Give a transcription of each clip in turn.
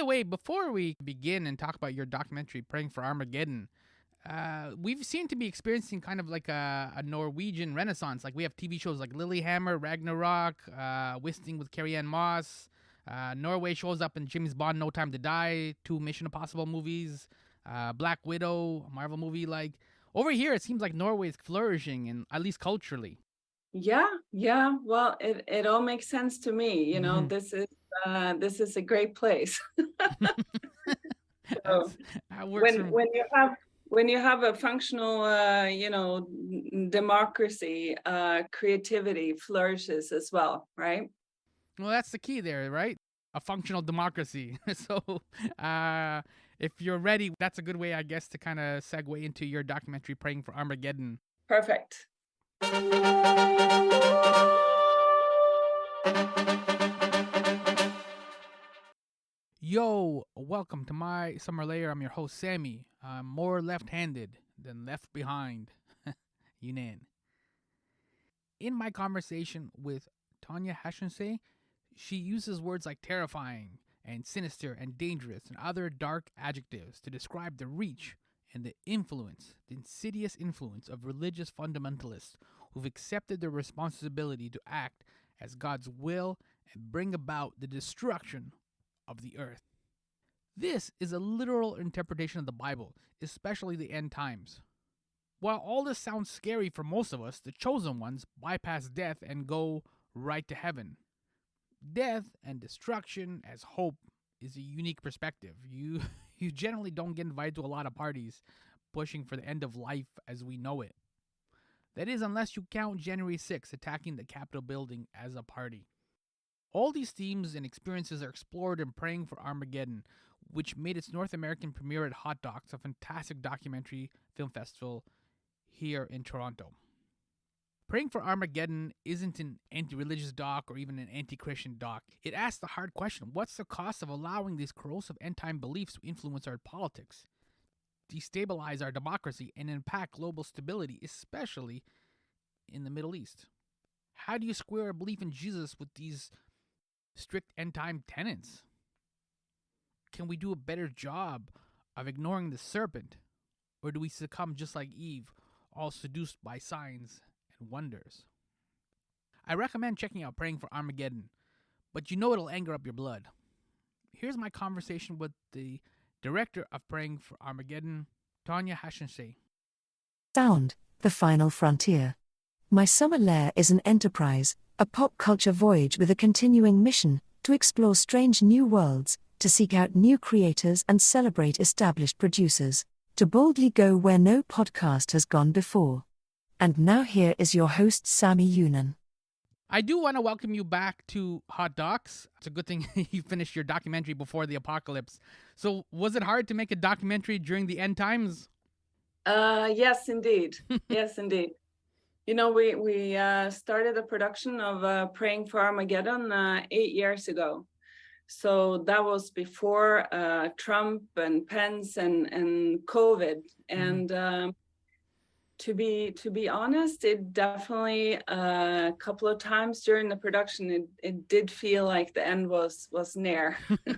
the way, before we begin and talk about your documentary, Praying for Armageddon, we've seemed to be experiencing kind of like a Norwegian renaissance. Like we have TV shows like Lilyhammer, Ragnarok, Wisting with Carrie Ann Moss. Norway shows up in James Bond, No Time to Die, 2 Mission Impossible movies, Black Widow, a Marvel movie. Like over here, it seems like Norway is flourishing, and at least culturally. Yeah. Well, it all makes sense to me. Mm-hmm. This is a great place. So That works for me. when you have a functional democracy, creativity flourishes as well, right? Well, that's the key there, right? A functional democracy. So, if you're ready, that's a good way, I guess, to kind of segue into your documentary, Praying for Armageddon. Perfect. Yo, welcome to My Summer Lair. I'm your host, Sammy. I'm more left-handed than left behind. Younan. In my conversation with Tonje Hessen Schei, she uses words like terrifying and sinister and dangerous and other dark adjectives to describe the reach and the influence, the insidious influence of religious fundamentalists who've accepted their responsibility to act as God's will and bring about the destruction of the earth. This is a literal interpretation of the Bible, especially the end times. While all this sounds scary for most of us, the chosen ones bypass death and go right to heaven. Death and destruction as hope is a unique perspective. You generally don't get invited to a lot of parties pushing for the end of life as we know it. That is, unless you count January 6th attacking the Capitol building as a party. All these themes and experiences are explored in Praying for Armageddon, which made its North American premiere at Hot Docs, a fantastic documentary film festival here in Toronto. Praying for Armageddon isn't an anti-religious doc or even an anti-Christian doc. It asks the hard question, what's the cost of allowing these corrosive end-time beliefs to influence our politics, destabilize our democracy, and impact global stability, especially in the Middle East? How do you square a belief in Jesus with these strict end-time tenets? Can we do a better job of ignoring the serpent? Or do we succumb just like Eve, all seduced by signs and wonders? I recommend checking out Praying for Armageddon, but you know it'll anger up your blood. Here's my conversation with the director of Praying for Armageddon, Tonje Hessen Schei. Sound, the final frontier. My Summer Lair is an enterprise, a pop culture voyage with a continuing mission to explore strange new worlds, to seek out new creators and celebrate established producers, to boldly go where no podcast has gone before. And now here is your host, Sammy Younan. I do want to welcome you back to Hot Docs. It's a good thing you finished your documentary before the apocalypse. So was it hard to make a documentary during the end times? Yes, indeed. Yes, indeed. You know, we started the production of Praying for Armageddon 8 years ago. So that was before Trump and Pence and COVID. And to be honest, it definitely a couple of times during the production, it did feel like the end was near. Yeah,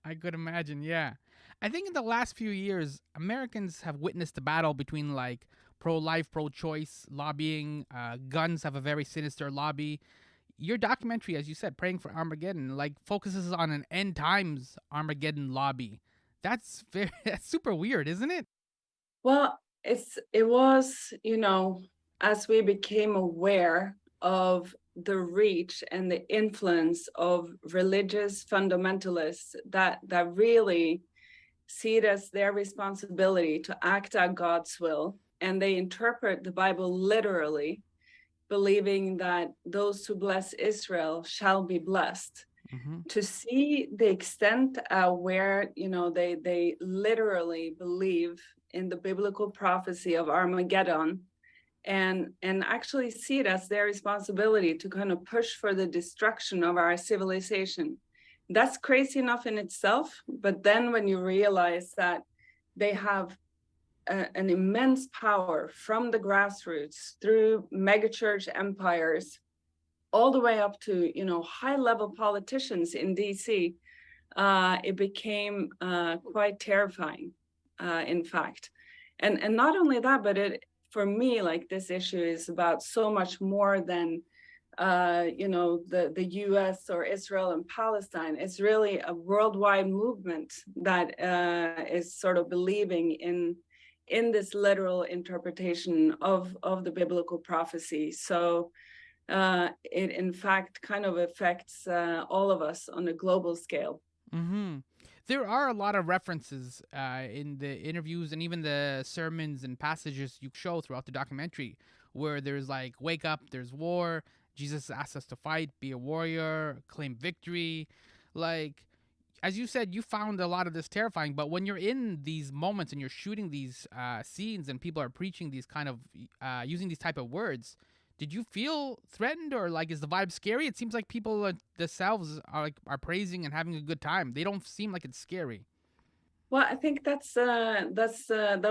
I could imagine, yeah. I think in the last few years, Americans have witnessed the battle between like pro-life, pro-choice lobbying. Guns have a very sinister lobby. Your documentary, as you said, Praying for Armageddon, like focuses on an end times Armageddon lobby. That's super weird, isn't it? Well, it was, as we became aware of the reach and the influence of religious fundamentalists that really see it as their responsibility to act out God's will, and they interpret the Bible literally, believing that those who bless Israel shall be blessed. Mm-hmm. To see the extent where they literally believe in the biblical prophecy of Armageddon, and actually see it as their responsibility to kind of push for the destruction of our civilization. That's crazy enough in itself, but then when you realize that they have an immense power from the grassroots through megachurch empires all the way up to high-level politicians in DC it became quite terrifying, in fact. And not only that, but for me, like, this issue is about so much more than the U.S. or Israel and Palestine. It's really a worldwide movement that is sort of believing in this literal interpretation of the biblical prophecy. So it in fact kind of affects all of us on a global scale. Mm-hmm. There are a lot of references in the interviews and even the sermons and passages you show throughout the documentary where there's like, wake up, there's war. Jesus asks us to fight, be a warrior, claim victory. Like, as you said, you found a lot of this terrifying, but when you're in these moments and you're shooting these scenes and people are preaching these kind of, using these type of words, did you feel threatened or like is the vibe scary? It seems like people themselves are praising and having a good time. They don't seem like it's scary. Well, I think that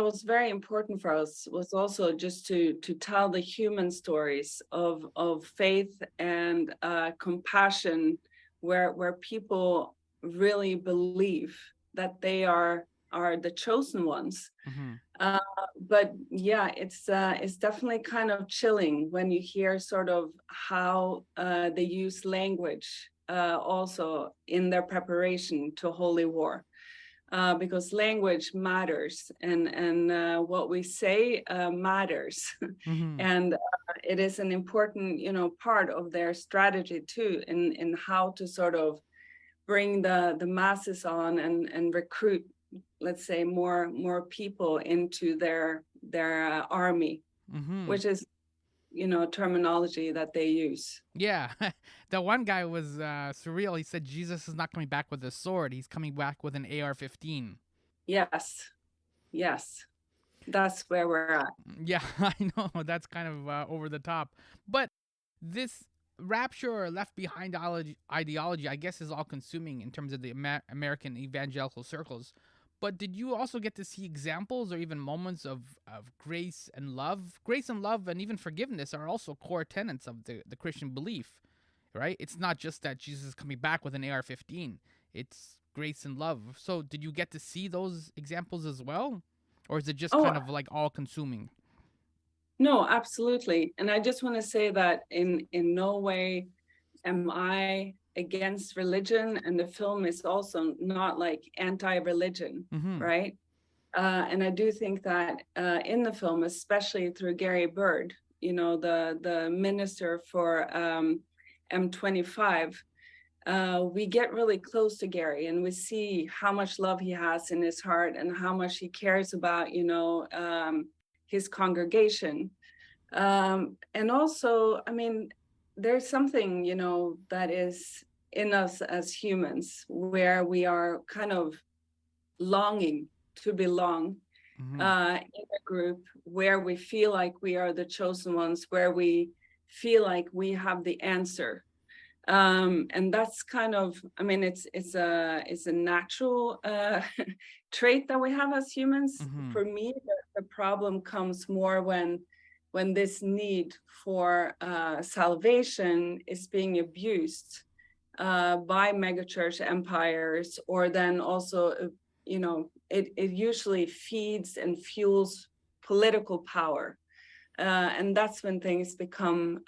was very important for us, was also just to tell the human stories of faith and compassion, where people really believe that they are the chosen ones. Mm-hmm. But yeah, it's definitely kind of chilling when you hear sort of how they use language also in their preparation to holy war. Because language matters, and what we say matters, Mm-hmm. and it is an important, part of their strategy too, in how to sort of bring the masses on and recruit, let's say, more people into their army, Mm-hmm. which is terminology that they use. Yeah, the one guy was surreal. He said Jesus is not coming back with a sword; he's coming back with an AR-15. Yes, yes, that's where we're at. Yeah, I know that's kind of over the top, but this rapture or left behind ideology, I guess, is all consuming in terms of the American evangelical circles. But did you also get to see examples or even moments of grace and love? Grace and love and even forgiveness are also core tenets of the Christian belief, right? It's not just that Jesus is coming back with an AR-15. It's grace and love. So did you get to see those examples as well? Or is it just Oh, kind of like all consuming? no, absolutely. And I just want to say that in no way am I against religion, and the film is also not like anti-religion, Mm-hmm. right? And I do think that in the film, especially through Gary Bird, the minister for M25, we get really close to Gary, and we see how much love he has in his heart and how much he cares about, his congregation. And also, I mean, there's something, that is in us as humans where we are kind of longing to belong Mm-hmm. in a group where we feel like we are the chosen ones, where we feel like we have the answer. And that's kind of, I mean, it's a natural trait that we have as humans. Mm-hmm. For me, the problem comes more when this need for salvation is being abused by megachurch empires, or then also, it usually feeds and fuels political power. And that's when things become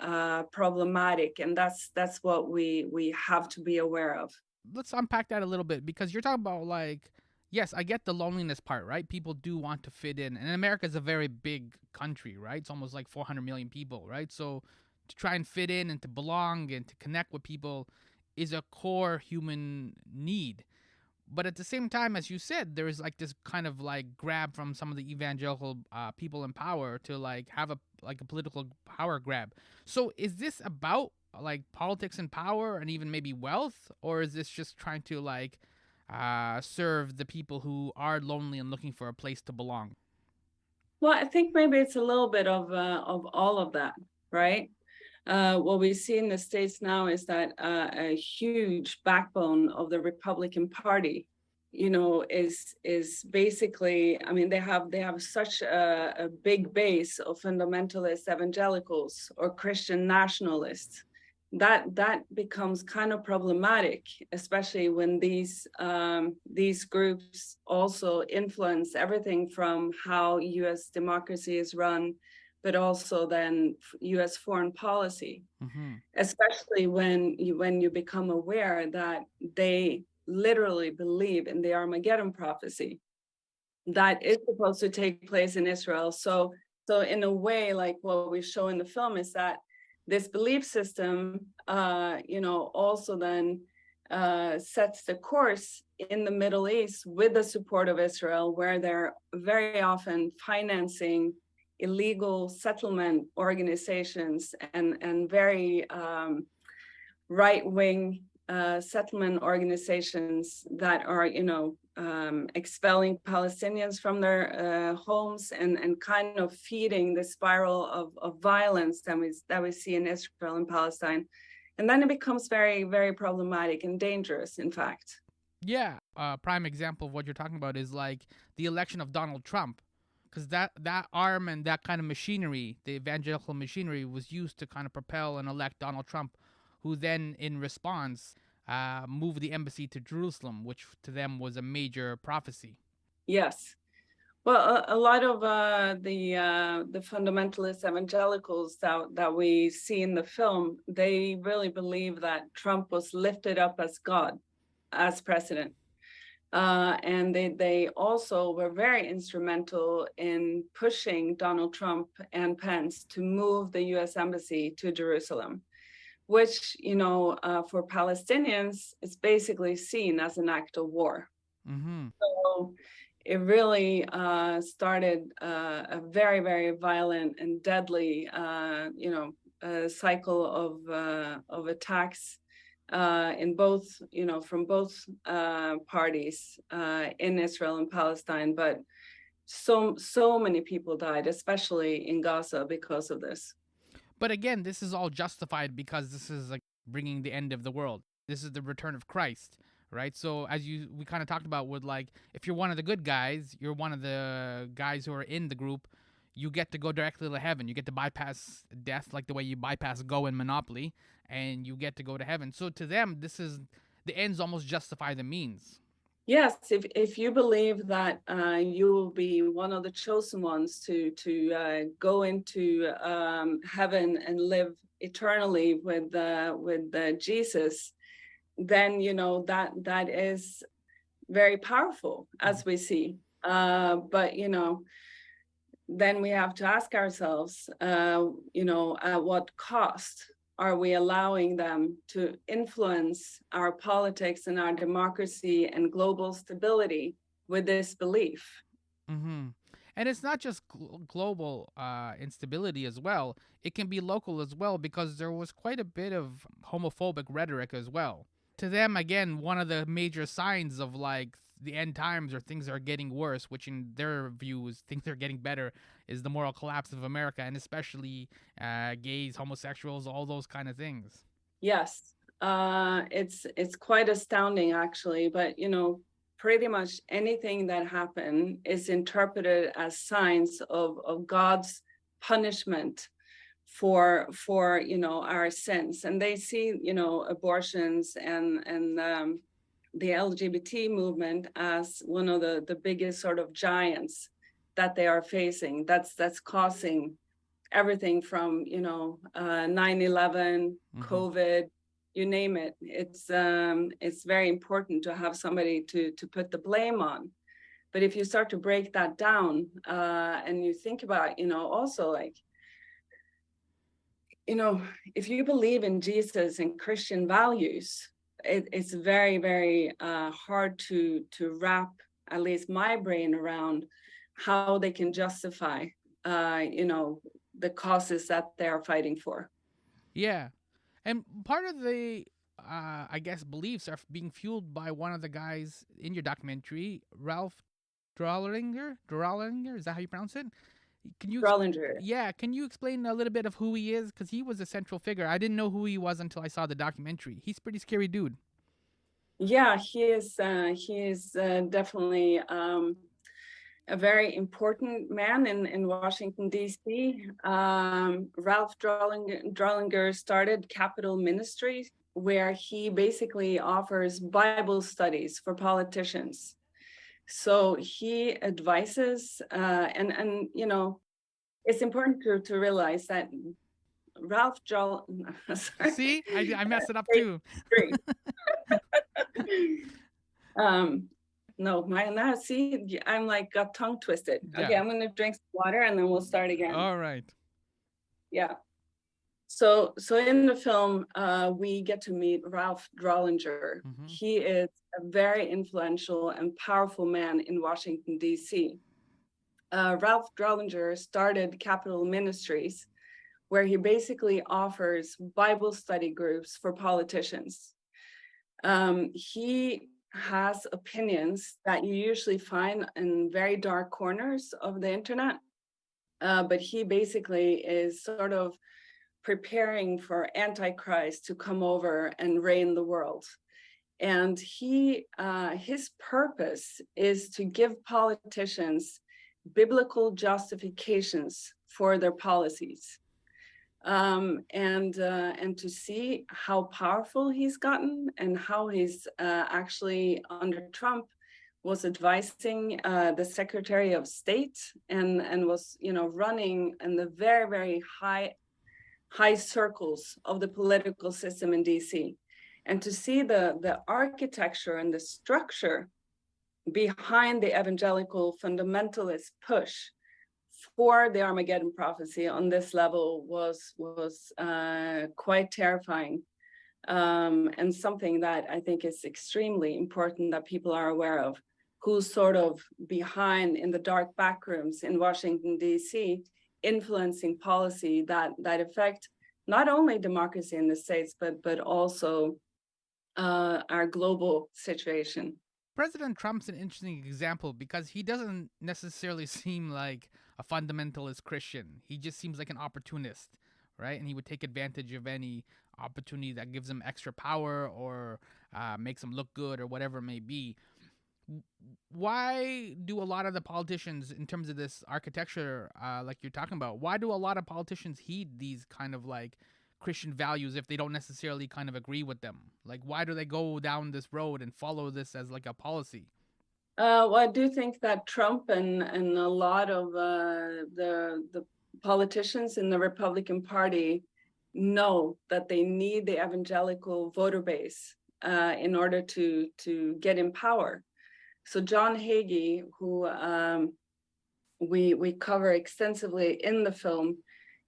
problematic, and that's what we have to be aware of. Let's unpack that a little bit because you're talking about like, yes, I get the loneliness part, right? People do want to fit in, and America is a very big country, right? It's almost like 400 million people, right? So to try and fit in and to belong and to connect with people is a core human need. But at the same time, as you said, there is like this kind of like grab from some of the evangelical people in power to like have a political power grab. So is this about like politics and power and even maybe wealth, or is this just trying to like serve the people who are lonely and looking for a place to belong? Well, I think maybe it's a little bit of all of that, right? What we see in the States now is that a huge backbone of the Republican Party, is basically, I mean, they have such a big base of fundamentalist evangelicals or Christian nationalists that becomes kind of problematic, especially when these groups also influence everything from how U.S. democracy is run, but also then U.S. foreign policy. Mm-hmm. Especially when you become aware that they literally believe in the Armageddon prophecy that is supposed to take place in Israel. So in a way, like what we show in the film is that this belief system, also then sets the course in the Middle East with the support of Israel, where they're very often financing illegal settlement organizations and very right-wing settlement organizations that are, expelling Palestinians from their homes and kind of feeding the spiral of violence that we see in Israel and Palestine. And then it becomes very, very problematic and dangerous, in fact. Yeah, prime example of what you're talking about is like the election of Donald Trump, because that arm and that kind of machinery, the evangelical machinery, was used to kind of propel and elect Donald Trump, who then, in response, moved the embassy to Jerusalem, which to them was a major prophecy. Yes. Well, a lot of the fundamentalist evangelicals that we see in the film, they really believe that Trump was lifted up as God, as president. And they also were very instrumental in pushing Donald Trump and Pence to move the U.S. embassy to Jerusalem, which, for Palestinians, is basically seen as an act of war. Mm-hmm. So it really started a very, very violent and deadly, cycle of attacks in both, from both parties in Israel and Palestine. But so many people died, especially in Gaza, because of this. But again, this is all justified because this is like bringing the end of the world. This is the return of Christ, right? So as we kind of talked about with like, if you're one of the good guys, you're one of the guys who are in the group, you get to go directly to heaven. You get to bypass death like the way you bypass Go in Monopoly, and you get to go to heaven. So to them, this is the ends almost justify the means. Yes, if you believe that you will be one of the chosen ones to go into heaven and live eternally with Jesus, then that is very powerful, as we see. But then we have to ask ourselves, at what cost are we allowing them to influence our politics and our democracy and global stability with this belief? Mm-hmm. And it's not just global instability as well. It can be local as well, because there was quite a bit of homophobic rhetoric as well. To them, again, one of the major signs of like the end times or things are getting worse, which in their views, things are getting better, is the moral collapse of America, and especially gays, homosexuals, all those kind of things. Yes, it's quite astounding, actually. But pretty much anything that happened is interpreted as signs of God's punishment for our sins. And they see abortions and the LGBT movement as one of the biggest sort of giants that they are facing. That's causing everything from 9/11, mm-hmm. COVID, you name it. It's very important to have somebody to put the blame on. But if you start to break that down and you think about also like if you believe in Jesus and Christian values, it's very, very hard to wrap at least my brain around how they can justify the causes that they are fighting for. Yeah. And part of the, I guess, beliefs are being fueled by one of the guys in your documentary, Ralph Drollinger. Is that how you pronounce it? Can you? Drollinger. Yeah. Can you explain a little bit of who he is? Because he was a central figure. I didn't know who he was until I saw the documentary. He's a pretty scary dude. Yeah, he is. He is definitely a very important man in Washington, D.C. Ralph Drollinger started Capital Ministries, where he basically offers Bible studies for politicians. So he advises, and you know, it's important to realize that Ralph Joel, sorry. See, I messed it up too. No, now see, I'm like got tongue twisted. Yeah. Okay, I'm gonna drink some water and then we'll start again. All right. Yeah. So in the film, we get to meet Ralph Drollinger. Mm-hmm. He is a very influential and powerful man in Washington, D.C. Ralph Drollinger started Capital Ministries, where he basically offers Bible study groups for politicians. He has opinions that you usually find in very dark corners of the internet, but he basically is sort of preparing for Antichrist to come over and reign the world. And his purpose is to give politicians biblical justifications for their policies. And to see how powerful he's gotten and how he's actually under Trump was advising the Secretary of State and was, you know, running in the very, very high circles of the political system in DC. And to see the architecture and the structure behind the evangelical fundamentalist push for the Armageddon prophecy on this level was quite terrifying, and something that I think is extremely important that people are aware of, who's sort of behind in the dark backrooms in Washington, D.C., influencing policy that affect not only democracy in the States, but also our global situation. President Trump's an interesting example because he doesn't necessarily seem like a fundamentalist Christian. He just seems like an opportunist, right? And he would take advantage of any opportunity that gives him extra power or makes him look good or whatever it may be. Why do a lot of the politicians, in terms of this architecture, like you're talking about, why do a lot of politicians heed these kind of like Christian values if they don't necessarily kind of agree with them? Like, why do they go down this road and follow this as like a policy? Well, I do think that Trump and a lot of the politicians in the Republican Party know that they need the evangelical voter base in order to get in power. So John Hagee, who we cover extensively in the film,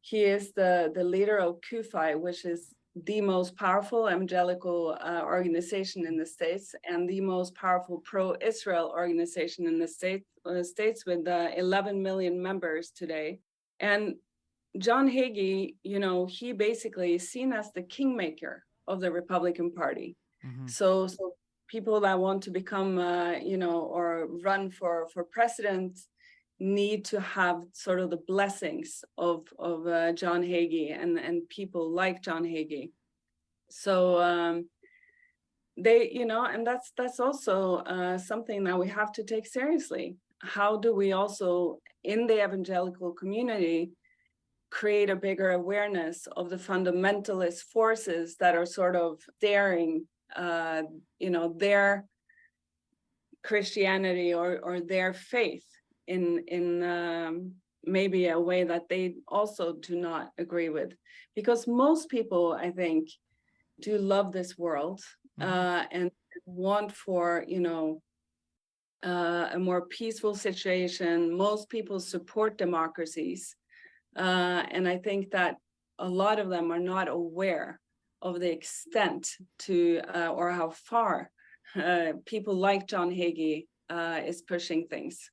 he is the leader of CUFI, which is the most powerful evangelical organization in the States and the most powerful pro-Israel organization in the States with 11 million members today. And John Hagee, you know, he basically is seen as the kingmaker of the Republican Party. Mm-hmm. So people that want to become, you know, or run for president need to have sort of the blessings of John Hagee and people like John Hagee. So they, you know, and that's also something that we have to take seriously. How do we also, in the evangelical community, create a bigger awareness of the fundamentalist forces that are sort of staring, you know, their Christianity or their faith in maybe a way that they also do not agree with, because most people, I think, do love this world and want for, you know, a more peaceful situation. Most people support democracies, and I think that a lot of them are not aware of the extent to or how far people like John Hagee is pushing things.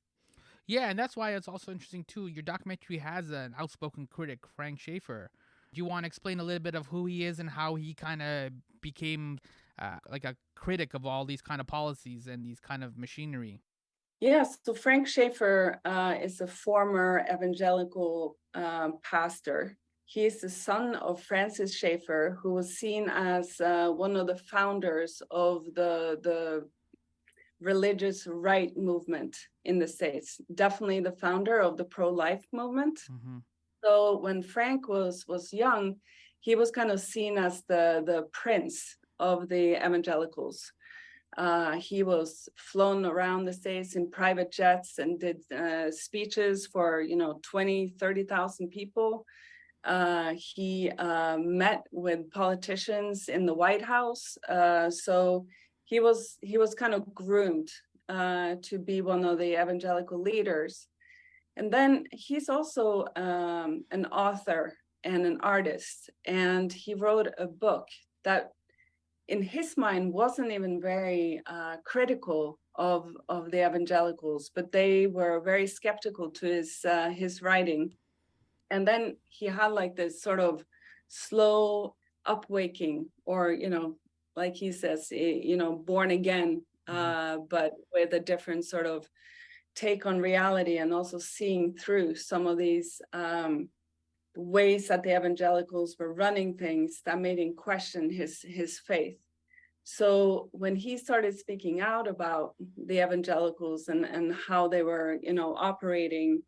Yeah, and that's why it's also interesting, too. Your documentary has an outspoken critic, Frank Schaeffer. Do you want to explain a little bit of who he is and how he kind of became like a critic of all these kind of policies and these kind of machinery? Yes, so Frank Schaeffer is a former evangelical pastor. He is the son of Francis Schaeffer, who was seen as one of the founders of the religious right movement in the States, definitely the founder of the pro-life movement. So when Frank was young, he was kind of seen as the prince of the evangelicals. He was flown around the States in private jets and did speeches for 20,000-30,000 people. He met with politicians in the White House. So he was kind of groomed to be one of the evangelical leaders. And then he's also an author and an artist, and he wrote a book that in his mind wasn't even very critical of the evangelicals, but they were very skeptical to his writing. And then he had like this sort of slow upwaking, or like he says, born again, but with a different sort of take on reality, and also seeing through some of these ways that the evangelicals were running things that made him question his faith. So when he started speaking out about the evangelicals and how they were, operating,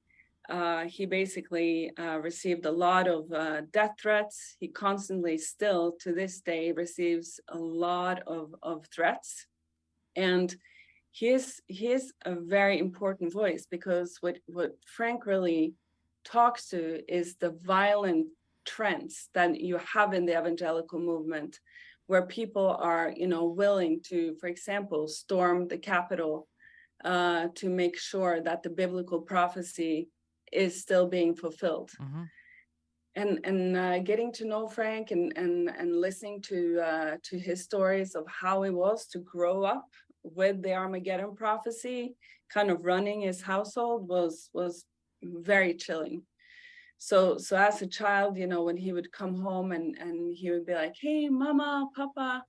he basically received a lot of death threats. He constantly, still to this day, receives a lot of threats. And he is a very important voice, because what Frank really talks to is the violent trends that you have in the evangelical movement, where people are, willing to, for example, storm the Capitol to make sure that the biblical prophecy is still being fulfilled. And getting to know Frank and listening to his stories of how it was to grow up with the Armageddon prophecy, kind of running his household, was very chilling. So as a child, when he would come home and he would be like, "Hey, Mama, Papa,"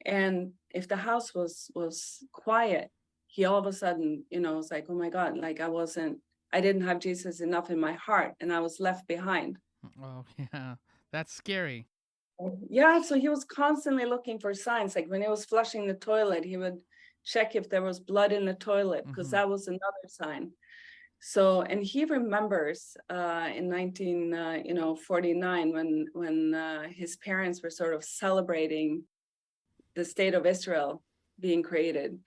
and if the house was quiet, he all of a sudden, was like, "Oh my God, like I didn't have Jesus enough in my heart, and I was left behind." Oh, yeah, that's scary. Yeah, so he was constantly looking for signs. Like when he was flushing the toilet, he would check if there was blood in the toilet, because that was another sign. So, and he remembers in 1949 when his parents were sort of celebrating the state of Israel being created.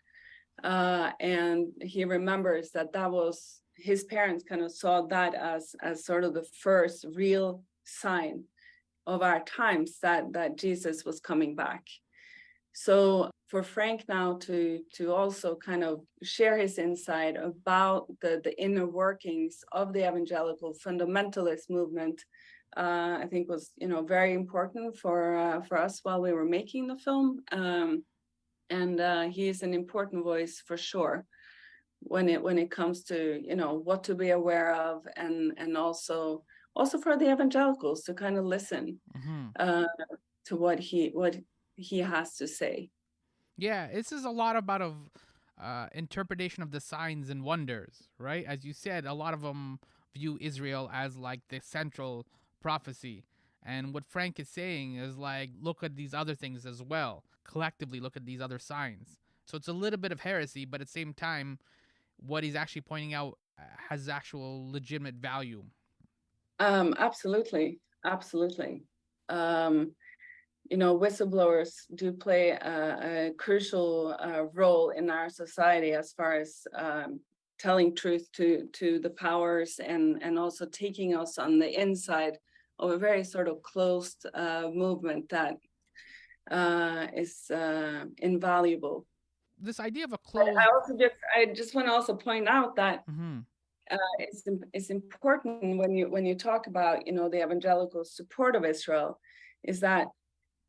And he remembers that was his parents kind of saw that as sort of the first real sign of our times that Jesus was coming back. So for Frank now to also kind of share his insight about the inner workings of the evangelical fundamentalist movement, I think was very important for us while we were making the film. And he is an important voice for sure when it comes to what to be aware of, and also for the evangelicals to kind of listen to what he has to say. Yeah, this is a lot about interpretation of the signs and wonders, right? As you said, a lot of them view Israel as like the central prophecy. And what Frank is saying is like, look at these other things as well. Collectively, look at these other signs. So it's a little bit of heresy, but at the same time, what he's actually pointing out has actual legitimate value. Absolutely. Whistleblowers do play a crucial role in our society as far as telling truth to the powers, and also taking us on the inside of a very sort of closed movement that is invaluable. This idea of a closed... I just want to also point out that it's important when you talk about the evangelical support of Israel, is that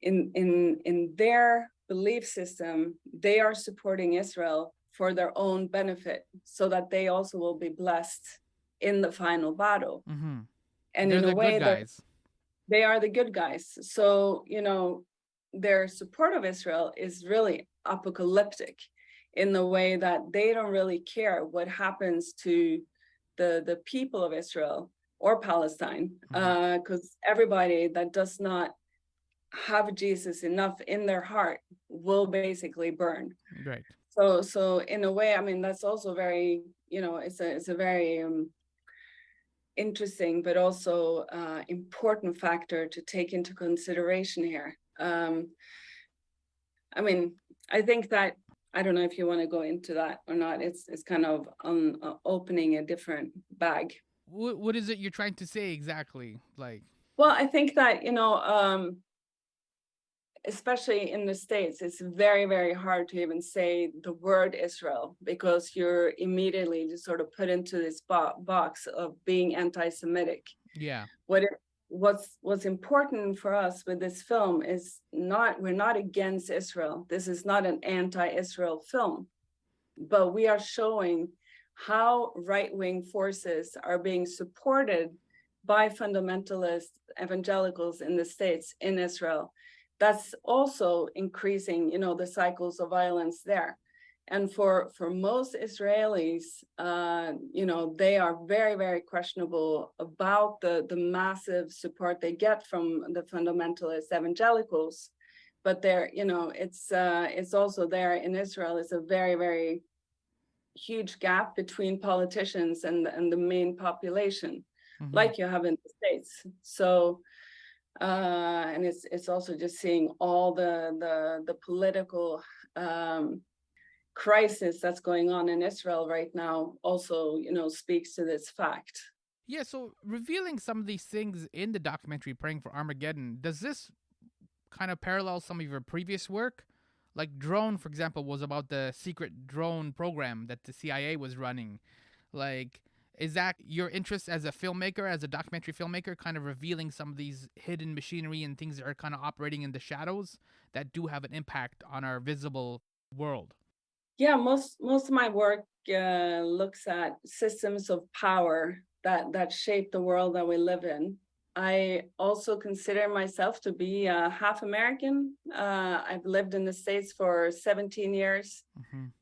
in their belief system, they are supporting Israel for their own benefit, so that they also will be blessed in the final battle. And they're in a way that they are the good guys. So their support of Israel is really apocalyptic, in the way that they don't really care what happens to the people of Israel or Palestine, because everybody that does not have Jesus enough in their heart will basically burn. Right. So in a way, I mean, that's also very, it's a very interesting, but also important factor to take into consideration here. I mean, I think that, I don't know if you want to go into that or not. It's kind of opening a different bag. What is it you're trying to say exactly? Like, well, I think that, especially in the States, it's very, very hard to even say the word Israel, because you're immediately just sort of put into this box of being anti-Semitic. yeah. What's important for us with this film is we're not against Israel. This is not an anti-Israel film, but we are showing how right-wing forces are being supported by fundamentalist evangelicals in the States, in Israel. That's also increasing, the cycles of violence there. And for most Israelis, they are very, very questionable about the massive support they get from the fundamentalist evangelicals. But there, it's also there in Israel. It's a very, very huge gap between politicians and the main population, like you have in the States. So, and it's also just seeing all the political crisis that's going on in Israel right now also, speaks to this fact. Yeah, so revealing some of these things in the documentary Praying for Armageddon, does this kind of parallel some of your previous work? Like Drone, for example, was about the secret drone program that the CIA was running. Like, is that your interest as a filmmaker, as a documentary filmmaker, kind of revealing some of these hidden machinery and things that are kind of operating in the shadows that do have an impact on our visible world? Yeah, most of my work looks at systems of power that shape the world that we live in. I also consider myself to be half American. I've lived in the States for 17 years.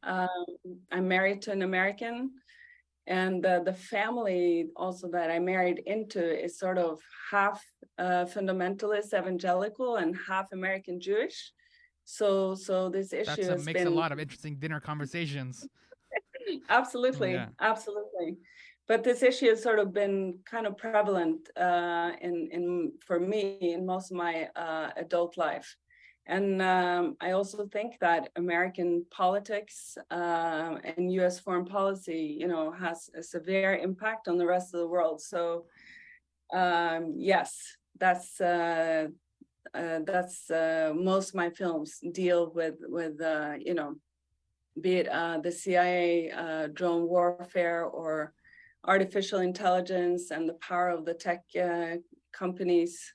I'm married to an American, and the family also that I married into is sort of half fundamentalist evangelical and half American Jewish. So this issue Makes a lot of interesting dinner conversations. Absolutely, Yeah. absolutely. But this issue has sort of been kind of prevalent in for me in most of my adult life. And I also think that American politics and U.S. foreign policy, has a severe impact on the rest of the world. So yes, that's most of my films deal with be it the CIA drone warfare or artificial intelligence and the power of the tech companies.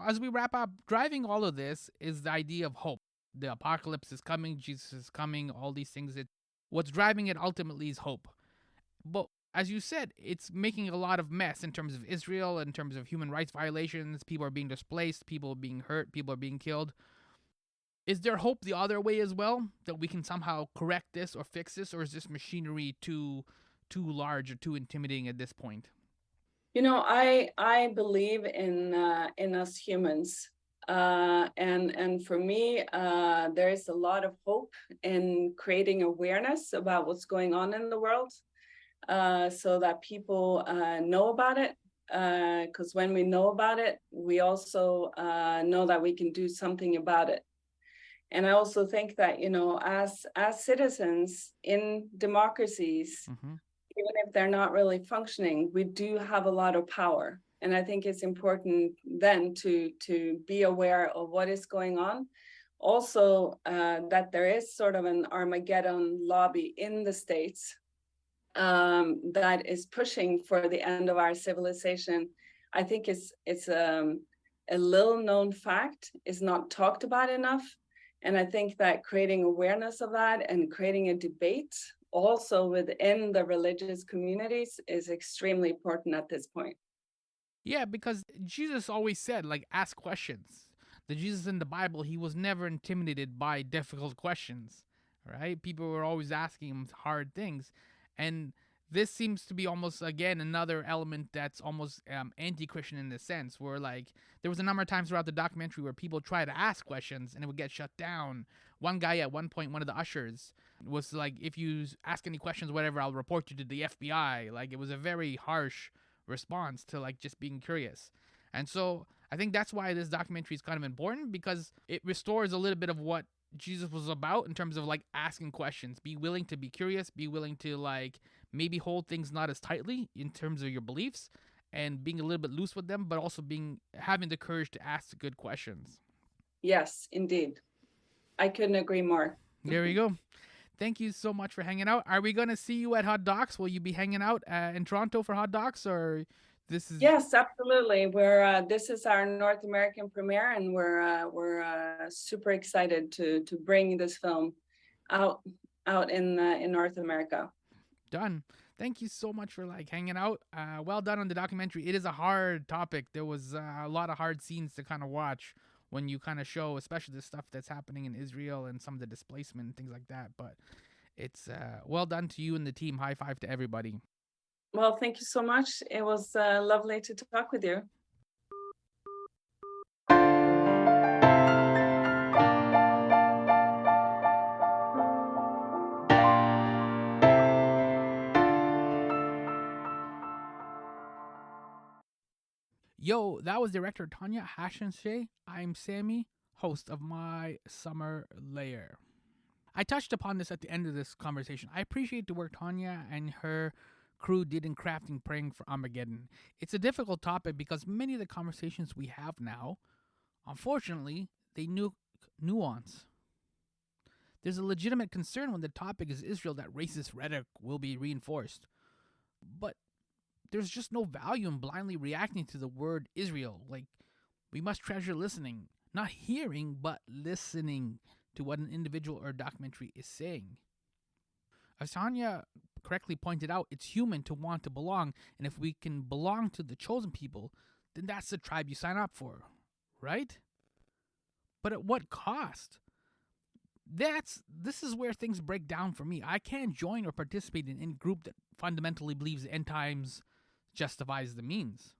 As we wrap up, driving all of this is the idea of hope. The apocalypse is coming, Jesus is coming, all these things. What's driving it ultimately is hope. But as you said, it's making a lot of mess in terms of Israel, in terms of human rights violations. People are being displaced, people are being hurt, people are being killed. Is there hope the other way as well, that we can somehow correct this or fix this, or is this machinery too large or too intimidating at this point? I believe in us humans, and for me, there is a lot of hope in creating awareness about what's going on in the world, so that people know about it. Because when we know about it, we also know that we can do something about it. And I also think that, as citizens in democracies, even if they're not really functioning, we do have a lot of power. And I think it's important then to be aware of what is going on. Also, that there is sort of an Armageddon lobby in the States that is pushing for the end of our civilization. I think it's a little known fact, is not talked about enough. And I think that creating awareness of that and creating a debate also within the religious communities is extremely important at this point. Yeah, because Jesus always said, like, ask questions. The Jesus in the Bible, he was never intimidated by difficult questions, right? People were always asking him hard things. And this seems to be almost again another element that's almost anti-Christian in this sense, where like there was a number of times throughout the documentary where people try to ask questions and it would get shut down. One guy at one point, one of the ushers, was like, "If you ask any questions, whatever, I'll report you to the FBI." Like it was a very harsh response to like just being curious, and so I think that's why this documentary is kind of important, because it restores a little bit of what Jesus was about in terms of like asking questions. Be willing to be curious, be willing to like maybe hold things not as tightly in terms of your beliefs and being a little bit loose with them, but also having the courage to ask good questions. Yes, indeed. I couldn't agree more. There we go. Thank you so much for hanging out. Are we going to see you at Hot Docs? Will you be hanging out in Toronto for Hot Docs, or this is? Yes, absolutely. This is our North American premiere, and we're super excited to bring this film out in North America. Done. Thank you so much for like hanging out. Well done on the documentary. It is a hard topic. There was a lot of hard scenes to kind of watch when you kind of show, especially the stuff that's happening in Israel and some of the displacement and things like that. But it's well done to you and the team. High five to everybody. Well, thank you so much. It was lovely to talk with you. Yo, that was director Tonje Hessen Schei. I'm Sammy, host of My Summer Lair. I touched upon this at the end of this conversation. I appreciate the work Tonje and her crew did in crafting Praying for Armageddon. It's a difficult topic because many of the conversations we have now, unfortunately, they nuance. There's a legitimate concern when the topic is Israel that racist rhetoric will be reinforced. But there's just no value in blindly reacting to the word Israel. Like, we must treasure listening, not hearing, but listening to what an individual or documentary is saying. As Tonje correctly pointed out, it's human to want to belong, and if we can belong to the chosen people, then that's the tribe you sign up for, right? But at what cost? This is where things break down for me. I can't join or participate in any group that fundamentally believes the end times justifies the means.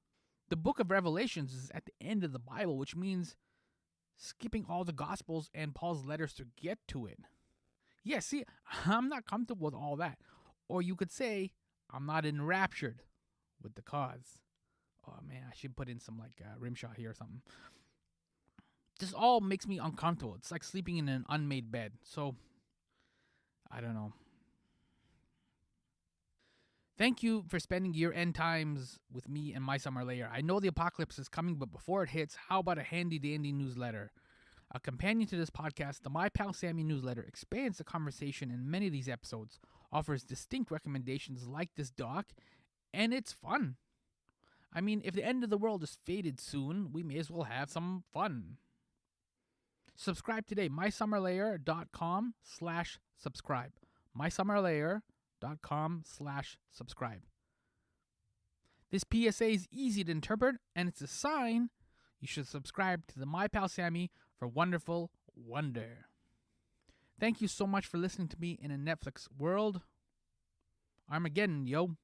The book of Revelations is at the end of the Bible, which means skipping all the Gospels and Paul's letters to get to it. Yeah, see, I'm not comfortable with all that. Or you could say, I'm not enraptured with the cause. Oh man, I should put in some like rim shot here or something. This all makes me uncomfortable. It's like sleeping in an unmade bed. So, I don't know. Thank you for spending your end times with me and My Summer Lair. I know the apocalypse is coming, but before it hits, how about a handy-dandy newsletter? A companion to this podcast, the My Pal Sammy newsletter expands the conversation in many of these episodes, offers distinct recommendations like this doc, and it's fun. I mean, if the end of the world is fated soon, we may as well have some fun. Subscribe today, mysummerlair.com/subscribe. mysummerlair.com/subscribe. This PSA is easy to interpret, and it's a sign you should subscribe to the My Pal Sammy for wonderful wonder. Thank you so much for listening to me in a Netflix world. Armageddon, yo.